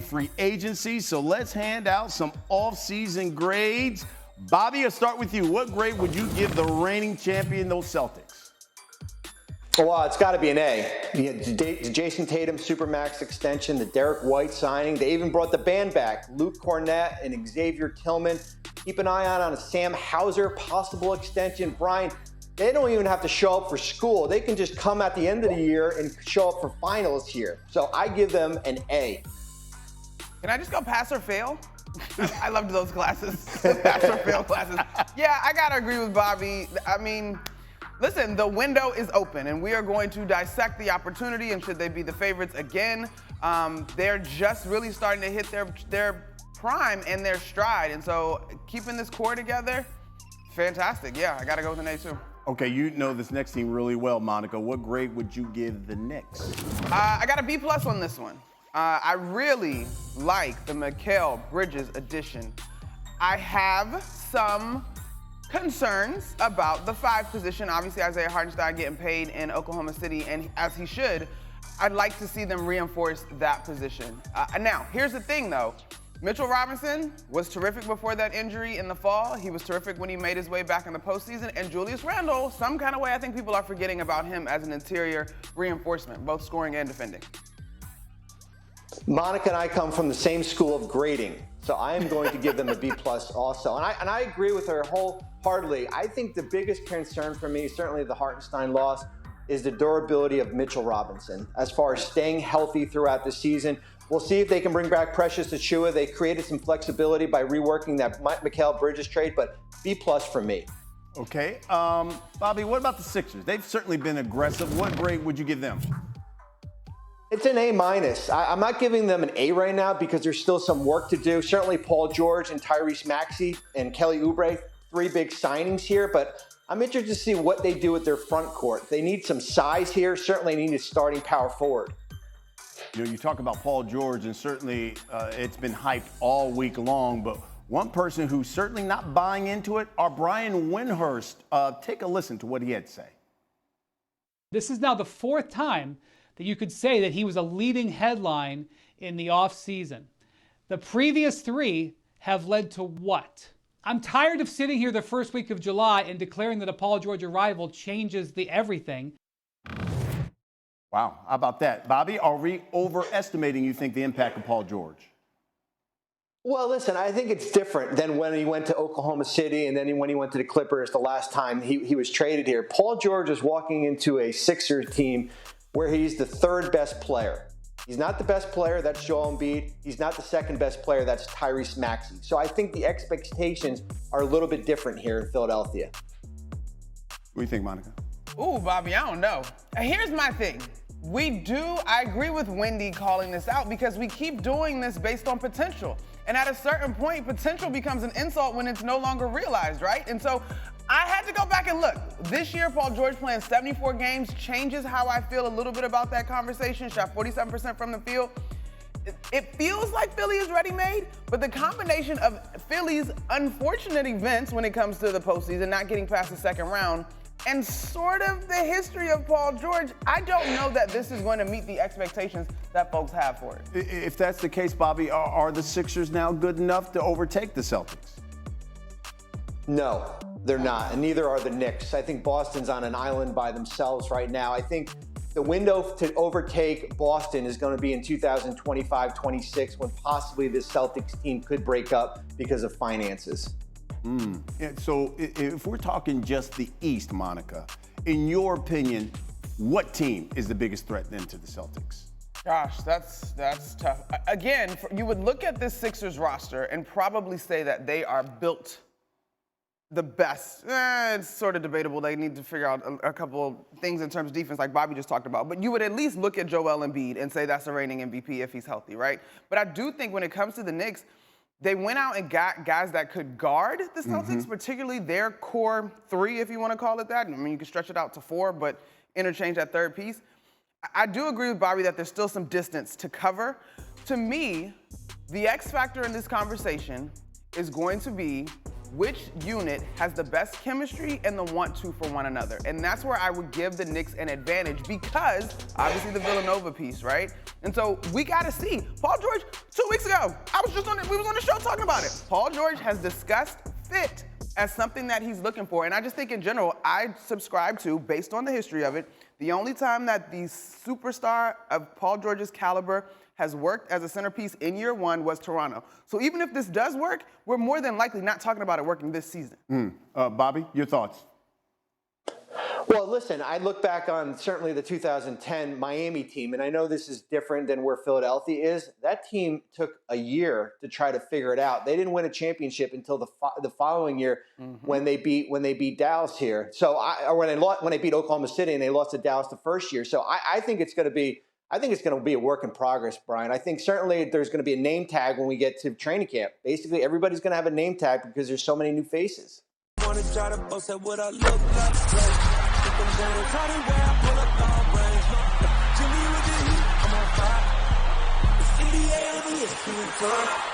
Free agency, so let's hand out some off-season grades. Bobby, I'll start with you. What grade would you give the reigning champion, those Celtics? Well, it's got to be an A. The Jason Tatum Supermax extension, the Derek White signing. They even brought the band back. Luke Cornett and Xavier Tillman. Keep an eye out on a Sam Hauser possible extension. Brian, they don't even have to show up for school. They can just come at the end of the year and show up for finals here. So I give them an A. Can I just go pass or fail? I loved those classes, pass or fail classes. Yeah, I gotta agree with Bobby. I mean, listen, the window is open, and we are going to dissect the opportunity, and should they be the favorites again. They're just really starting to hit their prime and their stride, and so keeping this core together, fantastic. Yeah, I gotta go with an A too. Okay, you know this next team really well, Monica. What grade would you give the Knicks? I got a B+ on this one. I really like the Mikal Bridges addition. I have some concerns about the 5 position. Obviously, Isaiah Hartenstein getting paid in Oklahoma City, and as he should, I'd like to see them reinforce that position. Now, here's the thing, though. Mitchell Robinson was terrific before that injury in the fall. He was terrific when he made his way back in the postseason. And Julius Randle, some kind of way, I think people are forgetting about him as an interior reinforcement, both scoring and defending. Monica and I come from the same school of grading, so I am going to give them a B+ also. And I agree with her wholeheartedly. I think the biggest concern for me, certainly the Hartenstein loss, is the durability of Mitchell Robinson. As far as staying healthy throughout the season, we'll see if they can bring back Precious Achiuwa. They created some flexibility by reworking that Mikal Bridges trade, but B+ for me. Okay, Bobby, what about the Sixers? They've certainly been aggressive. What grade would you give them? It's an A-. I'm not giving them an A right now because there's still some work to do. Certainly Paul George and Tyrese Maxey and Kelly Oubre, 3 big signings here, but I'm interested to see what they do with their front court. They need some size here. Certainly need a starting power forward. You know, you talk about Paul George, and certainly it's been hyped all week long, but one person who's certainly not buying into it are Brian Windhorst. Take a listen to what he had to say. This is now the 4th time that you could say that he was a leading headline in the offseason. The previous 3 have led to what? I'm tired of sitting here the first week of July and declaring that a Paul George arrival changes the everything. Wow, how about that? Bobby, are we overestimating, you think, the impact of Paul George? Well, listen, I think it's different than when he went to Oklahoma City and then when he went to the Clippers the last time he was traded here. Paul George is walking into a Sixers team where he's the 3rd best player. He's not the best player, that's Joel Embiid. He's not the 2nd best player, that's Tyrese Maxey. So I think the expectations are a little bit different here in Philadelphia. What do you think, Monica? Ooh, Bobby, I don't know. Here's my thing. I agree with Wendy calling this out because we keep doing this based on potential. And at a certain point, potential becomes an insult when it's no longer realized, right? And so I had to go back and look. This year, Paul George playing 74 games changes how I feel a little bit about that conversation. Shot 47% from the field. It feels like Philly is ready-made, but the combination of Philly's unfortunate events when it comes to the postseason, not getting past the 2nd round, and sort of the history of Paul George, I don't know that this is going to meet the expectations that folks have for it. If that's the case, Bobby, are the Sixers now good enough to overtake the Celtics? No, they're not, and neither are the Knicks. I think Boston's on an island by themselves right now. I think the window to overtake Boston is going to be in 2025-26 when possibly the Celtics team could break up because of finances. Yeah, so if we're talking just the East, Monica, in your opinion, what team is the biggest threat then to the Celtics? Gosh, that's tough. Again, you would look at this Sixers roster and probably say that they are built the best. It's sort of debatable. They need to figure out a couple of things in terms of defense, like Bobby just talked about. But you would at least look at Joel Embiid and say that's the reigning MVP if he's healthy, right? But I do think when it comes to the Knicks, they went out and got guys that could guard the Celtics, particularly their core 3, if you want to call it that. I mean, you can stretch it out to 4, but interchange that 3rd piece. I do agree with Bobby that there's still some distance to cover. To me, the X factor in this conversation is going to be which unit has the best chemistry and the want-to for one another. And that's where I would give the Knicks an advantage because, obviously, the Villanova piece, right? And so we got to see. Paul George, 2 weeks ago, we was on the show talking about it. Paul George has discussed fit as something that he's looking for. And I just think in general, I subscribe to, based on the history of it, the only time that the superstar of Paul George's caliber has worked as a centerpiece in year one was Toronto. So even if this does work, we're more than likely not talking about it working this season. Bobby, your thoughts? Well, listen, I look back on certainly the 2010 Miami team, and I know this is different than where Philadelphia is. That team took a year to try to figure it out. They didn't win a championship until the following year when they beat Dallas here. So when they beat Oklahoma City and they lost to Dallas the first year. So I think it's going to be a work in progress, Brian. I think certainly there's going to be a name tag when we get to training camp. Basically, everybody's going to have a name tag because there's so many new faces. I'm on fire. It's NBA,